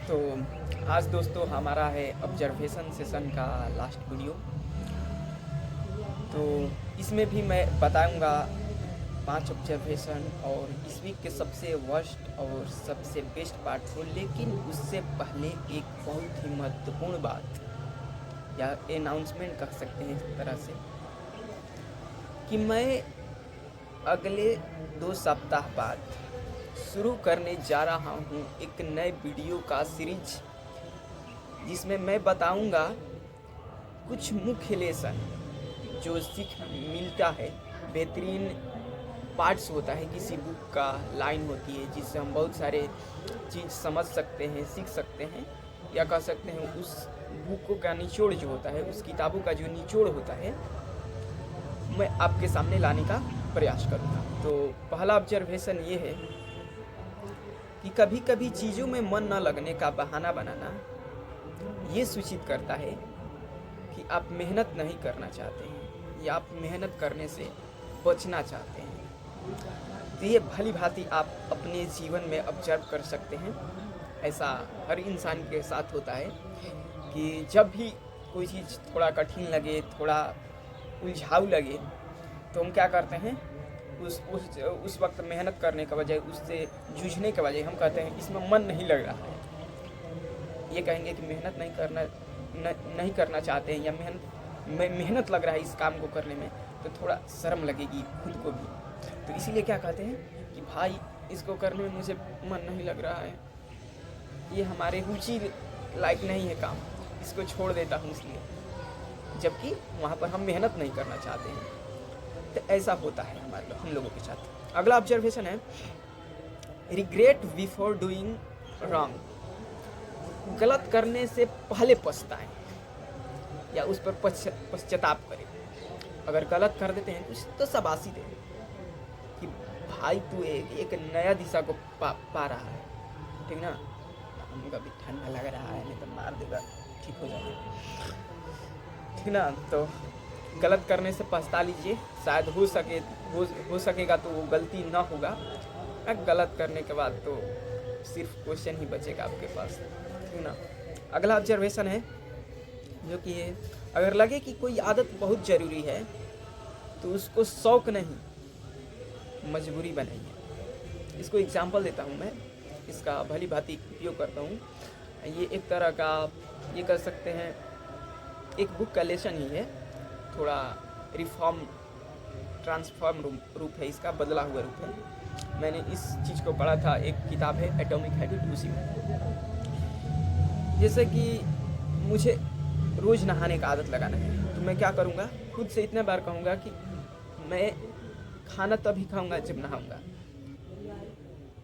तो आज दोस्तों हमारा है ऑब्जर्वेशन सेशन का लास्ट वीडियो। तो इसमें भी मैं बताऊंगा 5 ऑब्जर्वेशन और इस वीक के सबसे वर्स्ट और सबसे बेस्ट पार्ट को। लेकिन उससे पहले एक बहुत ही महत्वपूर्ण बात या अनाउंसमेंट कर सकते हैं इस तरह से कि मैं अगले 2 सप्ताह बाद शुरू करने जा रहा हूँ एक नए वीडियो का सीरीज, जिसमें मैं बताऊंगा कुछ मुख्य लेसन जो सीख मिलता है। बेहतरीन पार्ट्स होता है किसी बुक का, लाइन होती है जिससे हम बहुत सारे चीज़ समझ सकते हैं, सीख सकते हैं, या कह सकते हैं उस बुक का निचोड़ जो होता है, उस किताबों का जो निचोड़ होता है, मैं आपके सामने लाने का प्रयास करूँगा। तो पहला ऑब्जर्वेशन ये है कि कभी कभी चीज़ों में मन न लगने का बहाना बनाना ये सूचित करता है कि आप मेहनत नहीं करना चाहते हैं या आप मेहनत करने से बचना चाहते हैं। तो ये भली भांति आप अपने जीवन में ऑब्जर्व कर सकते हैं। ऐसा हर इंसान के साथ होता है कि जब भी कोई चीज़ थोड़ा कठिन लगे, थोड़ा उलझाऊ लगे, तो हम क्या करते हैं, उस वक्त मेहनत करने के बजाय, उससे जूझने के बजाय हम कहते हैं इसमें मन नहीं लग रहा है। ये कहेंगे कि मेहनत नहीं करना चाहते हैं या मेहनत लग रहा है इस काम को करने में, तो थोड़ा शर्म लगेगी खुद को भी। तो इसीलिए क्या कहते हैं कि भाई इसको करने में मुझे मन नहीं लग रहा है, ये हमारे रुचि लायक नहीं है काम, इसको छोड़ देता हूँ इसलिए, जबकि वहाँ पर हम मेहनत नहीं करना चाहते हैं। तो ऐसा होता है हम लोगों के साथ। अगला ऑब्जर्वेशन है रिग्रेट बिफोर डूइंग रॉन्ग। गलत करने से पहले पछताएं या उस पर पश्चाताप करें। अगर गलत कर देते हैं कुछ तो शाबाशी दें कि भाई तू एक नया दिशा को पा रहा है, ठीक ना। हमको भी ठंडा लग रहा है, नहीं तो मार देगा, ठीक हो जाएगा, ठीक ना। तो गलत करने से पछता लीजिए, शायद हो सकेगा तो वो गलती ना होगा। गलत करने के बाद तो सिर्फ क्वेश्चन ही बचेगा आपके पास, ठीक ना। अगला ऑब्जर्वेशन है जो कि है, अगर लगे कि कोई आदत बहुत ज़रूरी है तो उसको शौक नहीं मजबूरी बनाइए। इसको एग्जांपल देता हूँ मैं, इसका भली भांति उपयोग करता हूँ। ये एक तरह का, ये कर सकते हैं एक बुक का लेसन ही है, थोड़ा ट्रांसफॉर्म रूप है इसका, बदला हुआ रूप है। मैंने इस चीज़ को पढ़ा था, एक किताब है एटॉमिक हैबिट, उसी में। जैसे कि मुझे रोज़ नहाने का आदत लगाना है, तो मैं क्या करूँगा, खुद से इतने बार कहूँगा कि मैं खाना तभी खाऊँगा जब नहाऊँगा।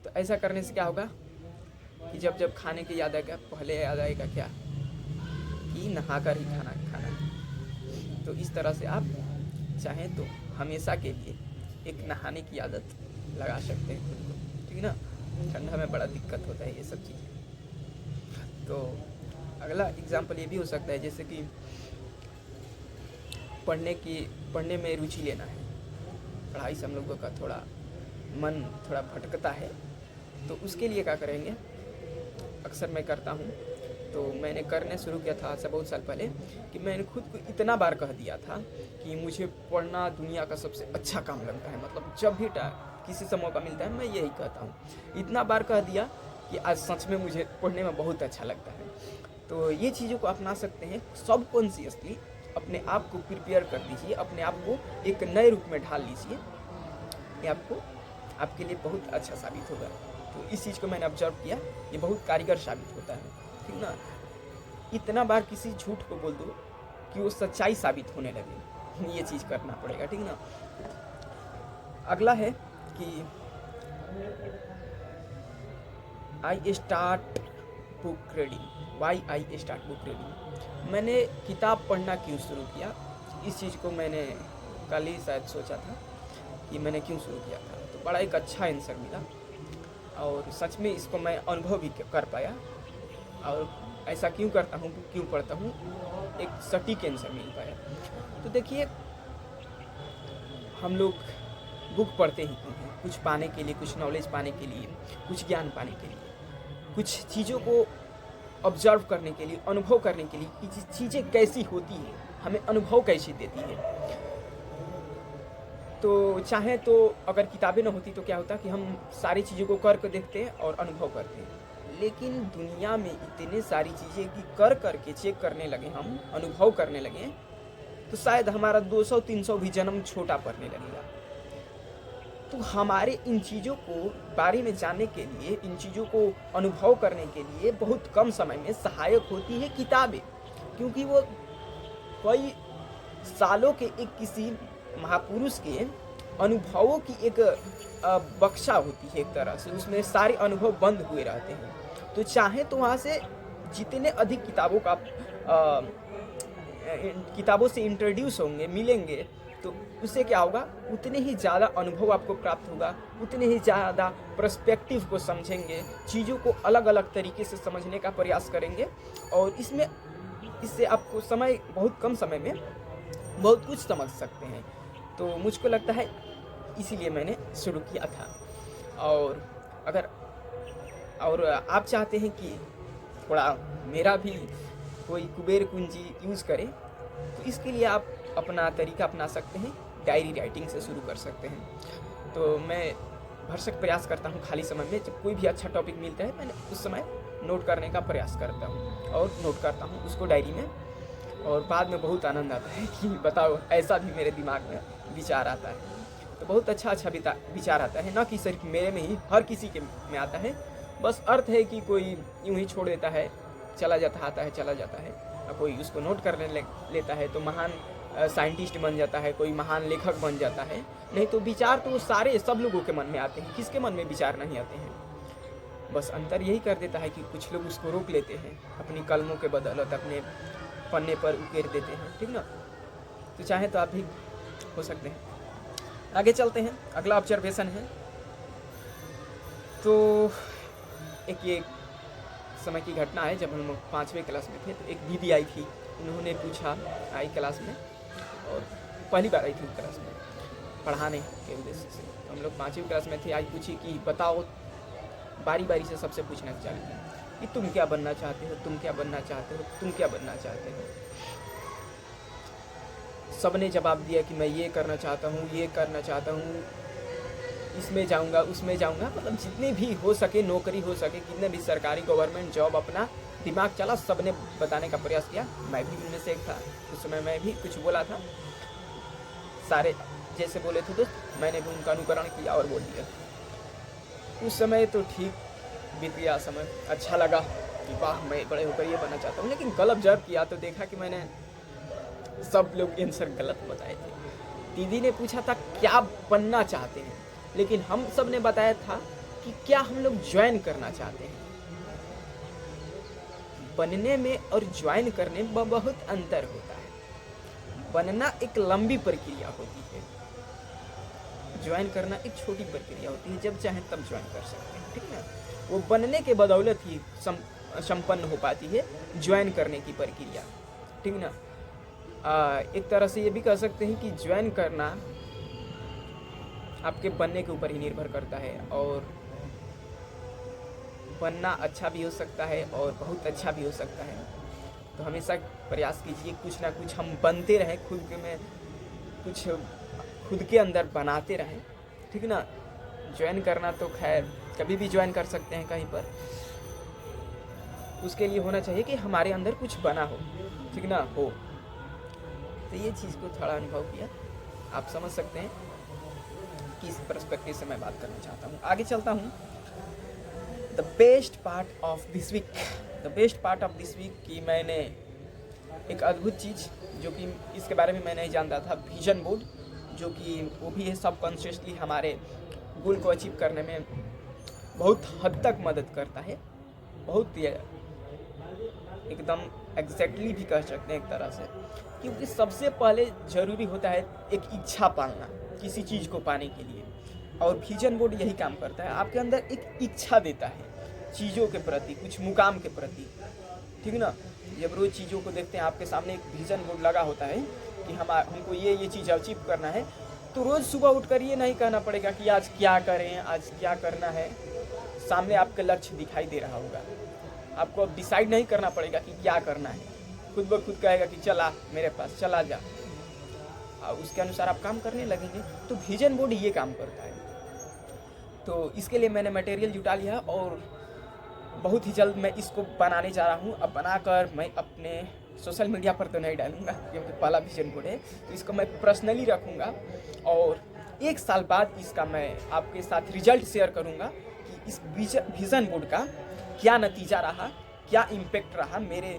तो ऐसा करने से क्या होगा कि जब खाने की याद आएगा, पहले याद आएगा क्या कि नहा कर ही खाना है। तो इस तरह से आप चाहें तो हमेशा के लिए एक नहाने की आदत लगा सकते हैं खुद को, ठीक ना। ठंडा में बड़ा दिक्कत होता है ये सब चीज़ें। तो अगला एग्जाम्पल ये भी हो सकता है, जैसे कि पढ़ने में रुचि लेना है। पढ़ाई से हम लोगों का थोड़ा मन थोड़ा भटकता है, तो उसके लिए क्या करेंगे, अक्सर मैं करता हूँ। तो मैंने करने शुरू किया था से बहुत साल पहले कि मैंने खुद को इतना बार कह दिया था कि मुझे पढ़ना दुनिया का सबसे अच्छा काम लगता है। मतलब जब भी किसी से मौका मिलता है मैं यही कहता हूँ। इतना बार कह दिया कि आज सच में मुझे पढ़ने में बहुत अच्छा लगता है। तो ये चीज़ों को अपना सकते हैं। सबकॉन्शियसली अपने आप को प्रिपेयर कर दीजिए, अपने आप को एक नए रूप में ढाल लीजिए, ये आपके लिए बहुत अच्छा साबित होगा। तो इस चीज़ को मैंने ऑब्जर्व किया, ये बहुत कारगर साबित होता है, ठीक ना। इतना बार किसी झूठ को बोल दो कि वो सच्चाई साबित होने लगे, ये चीज़ करना पड़ेगा, ठीक ना। अगला है कि I start book reading. Why I start book reading. मैंने किताब पढ़ना क्यों शुरू किया, इस चीज़ को मैंने कल ही शायद सोचा था कि मैंने क्यों शुरू किया था। तो बड़ा एक अच्छा आंसर मिला और सच में इसको मैं अनुभव भी कर पाया। और ऐसा क्यों करता हूँ, क्यों पढ़ता हूँ, एक सटीक आंसर मिल पाया। तो देखिए, हम लोग बुक पढ़ते ही क्यों हैं, कुछ पाने के लिए, कुछ नॉलेज पाने के लिए, कुछ ज्ञान पाने के लिए, कुछ चीज़ों को ऑब्जर्व करने के लिए, अनुभव करने के लिए कि चीज़ें कैसी होती हैं, हमें अनुभव कैसी देती है। तो चाहे तो अगर किताबें ना होती तो क्या होता कि हम सारी चीज़ों को कर देखते हैं और अनुभव करते हैं, लेकिन दुनिया में इतने सारी चीज़ें कि कर करके चेक करने लगे, हम अनुभव करने लगे, तो शायद हमारा 200-300 भी जन्म छोटा पड़ने लगेगा। तो हमारे इन चीज़ों को बारे में जानने के लिए, इन चीज़ों को अनुभव करने के लिए बहुत कम समय में सहायक होती है किताबें, क्योंकि वो कई सालों के एक किसी महापुरुष के अनुभवों की एक बक्सा होती है, एक तरह से उसमें सारे अनुभव बंद हुए रहते हैं। तो चाहे तो वहाँ से जितने अधिक किताबों से इंट्रोड्यूस होंगे, मिलेंगे, तो उससे क्या होगा, उतने ही ज़्यादा अनुभव आपको प्राप्त होगा, उतने ही ज़्यादा पर्सपेक्टिव को समझेंगे, चीज़ों को अलग अलग तरीके से समझने का प्रयास करेंगे, और इससे आपको बहुत कम समय में बहुत कुछ समझ सकते हैं। तो मुझको लगता है इसीलिए मैंने शुरू किया था। और आप चाहते हैं कि थोड़ा मेरा भी कोई कुबेर कुंजी यूज़ करे, तो इसके लिए आप अपना तरीका अपना सकते हैं, डायरी राइटिंग से शुरू कर सकते हैं। तो मैं भरसक प्रयास करता हूँ खाली समय में, जब कोई भी अच्छा टॉपिक मिलता है, मैंने उस समय नोट करने का प्रयास करता हूँ और नोट करता हूँ उसको डायरी में, और बाद में बहुत आनंद आता है कि बताओ ऐसा भी मेरे दिमाग में विचार आता है। तो बहुत अच्छा विचार आता है, ना कि सिर्फ मेरे में ही, हर किसी के में आता है। बस अर्थ है कि कोई यूं ही छोड़ देता है, चला जाता आता है, चला जाता है, और कोई उसको नोट कर लेता है तो महान साइंटिस्ट बन जाता है, कोई महान लेखक बन जाता है। नहीं तो विचार तो सब लोगों के मन में आते हैं, किसके मन में विचार नहीं आते हैं। बस अंतर यही कर देता है कि कुछ लोग उसको रोक लेते हैं, अपनी कलमों के बदौलत अपने पन्ने पर उकेर देते हैं, ठीक ना। तो चाहे तो आप भी हो सकते हैं। आगे चलते हैं, अगला ऑब्जर्वेशन है। तो एक ये समय की घटना है, जब हम 5वीं क्लास में थे, तो एक दीदी आई थी, उन्होंने पूछा, आई क्लास में, और पहली बार आई थी क्लास में पढ़ाने के उद्देश्य से। तो हम लोग 5वीं क्लास में थे, आई पूछी कि बताओ, बारी बारी से सबसे पूछना चाहिए कि तुम क्या बनना चाहते हो, तुम क्या बनना चाहते हो, तुम क्या बनना चाहते हो। सबने जवाब दिया कि मैं ये करना चाहता हूँ, ये करना चाहता हूँ, इसमें जाऊँगा, उसमें जाऊँगा, मतलब जितने भी हो सके, नौकरी हो सके, कितने भी सरकारी गवर्नमेंट जॉब, अपना दिमाग चला, सबने बताने का प्रयास किया। मैं भी उनमें से एक था। उस समय मैं भी कुछ बोला था, सारे जैसे बोले थे तो मैंने भी उनका अनुकरण किया और बोल दिया। उस समय तो ठीक बीत गया समय, अच्छा लगा कि वाह मैं बड़े होकर ये बनना चाहता हूँ। लेकिन कल जब किया तो देखा कि मैंने सब लोग आंसर गलत बताए थे। दीदी ने पूछा था क्या बनना चाहते हैं, लेकिन हम सब ने बताया था कि क्या हम लोग ज्वाइन करना चाहते हैं। बनने में और ज्वाइन करने में बहुत अंतर होता है। बनना एक लंबी प्रक्रिया होती है, ज्वाइन करना एक छोटी प्रक्रिया होती है, जब चाहे तब ज्वाइन कर सकते हैं, ठीक है। वो बनने के बदौलत ही संपन्न हो पाती है ज्वाइन करने की प्रक्रिया, ठीक ना। एक तरह से ये भी कह सकते हैं कि ज्वाइन करना आपके बनने के ऊपर ही निर्भर करता है, और बनना अच्छा भी हो सकता है और बहुत अच्छा भी हो सकता है। तो हमेशा प्रयास कीजिए कुछ ना कुछ हम बनते रहें, कुछ खुद के अंदर बनाते रहें, ठीक ना। ज्वाइन करना तो खैर कभी भी ज्वाइन कर सकते हैं कहीं पर, उसके लिए होना चाहिए कि हमारे अंदर कुछ बना हो, ठीक ना हो। तो ये चीज़ को थोड़ा अनुभव किया, आप समझ सकते हैं किस पर्सपेक्टिव से मैं बात करना चाहता हूँ। आगे चलता हूँ। The best part of this week कि मैंने एक अद्भुत चीज़, जो कि इसके बारे में मैं नहीं जानता था, विजन बोर्ड, जो कि वो भी है सबकॉन्शियसली हमारे गोल को अचीव करने में बहुत हद तक मदद करता है। बहुत एकदम एग्जैक्टली भी कह सकते हैं एक तरह से, क्योंकि सबसे पहले ज़रूरी होता है एक इच्छा पालना किसी चीज़ को पाने के लिए, और विजन बोर्ड यही काम करता है, आपके अंदर एक इच्छा देता है चीज़ों के प्रति, कुछ मुकाम के प्रति, ठीक ना। जब रोज़ चीज़ों को देखते हैं, आपके सामने एक विजन बोर्ड लगा होता है कि हमको ये चीज़ अचीव करना है, तो रोज़ सुबह उठकर ये नहीं कहना पड़ेगा कि आज क्या करें, आज क्या करना है। सामने आपका लक्ष्य दिखाई दे रहा होगा, आपको अब डिसाइड नहीं करना पड़ेगा कि क्या करना है, खुद ब खुद कहेगा कि चला मेरे पास, चला जा, और उसके अनुसार आप काम करने लगेंगे। तो विजन बोर्ड ये काम करता है। तो इसके लिए मैंने मटेरियल जुटा लिया और बहुत ही जल्द मैं इसको बनाने जा रहा हूँ। अब बनाकर मैं अपने सोशल मीडिया पर तो नहीं डालूँगा क्योंकि पहला विजन बोर्ड है, तो इसको मैं पर्सनली रखूँगा और 1 साल बाद इसका मैं आपके साथ रिजल्ट शेयर करूँगा कि इस विजन बोर्ड का क्या नतीजा रहा, क्या इम्पेक्ट रहा मेरे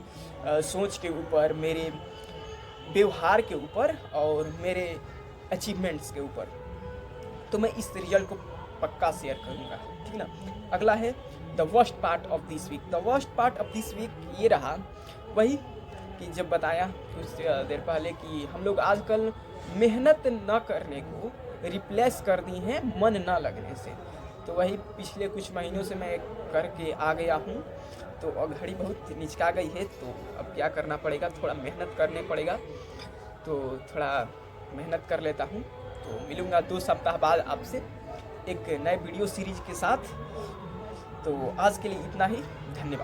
सोच के ऊपर, मेरे व्यवहार के ऊपर और मेरे अचीवमेंट्स के ऊपर। तो मैं इस रिजल्ट को पक्का शेयर करूँगा, ठीक ना। अगला है the worst part of this week. The worst part of this week ये रहा वही कि जब बताया कुछ देर पहले कि हम लोग आजकल मेहनत न करने को रिप्लेस कर दी हैं मन न लगने से। तो वही पिछले कुछ महीनों से मैं करके आ गया हूँ। तो अब घड़ी बहुत निचका गई है, तो अब क्या करना पड़ेगा, थोड़ा मेहनत करने पड़ेगा। तो थोड़ा मेहनत कर लेता हूँ। तो मिलूँगा 2 सप्ताह बाद आपसे एक नए वीडियो सीरीज के साथ। तो आज के लिए इतना ही, धन्यवाद।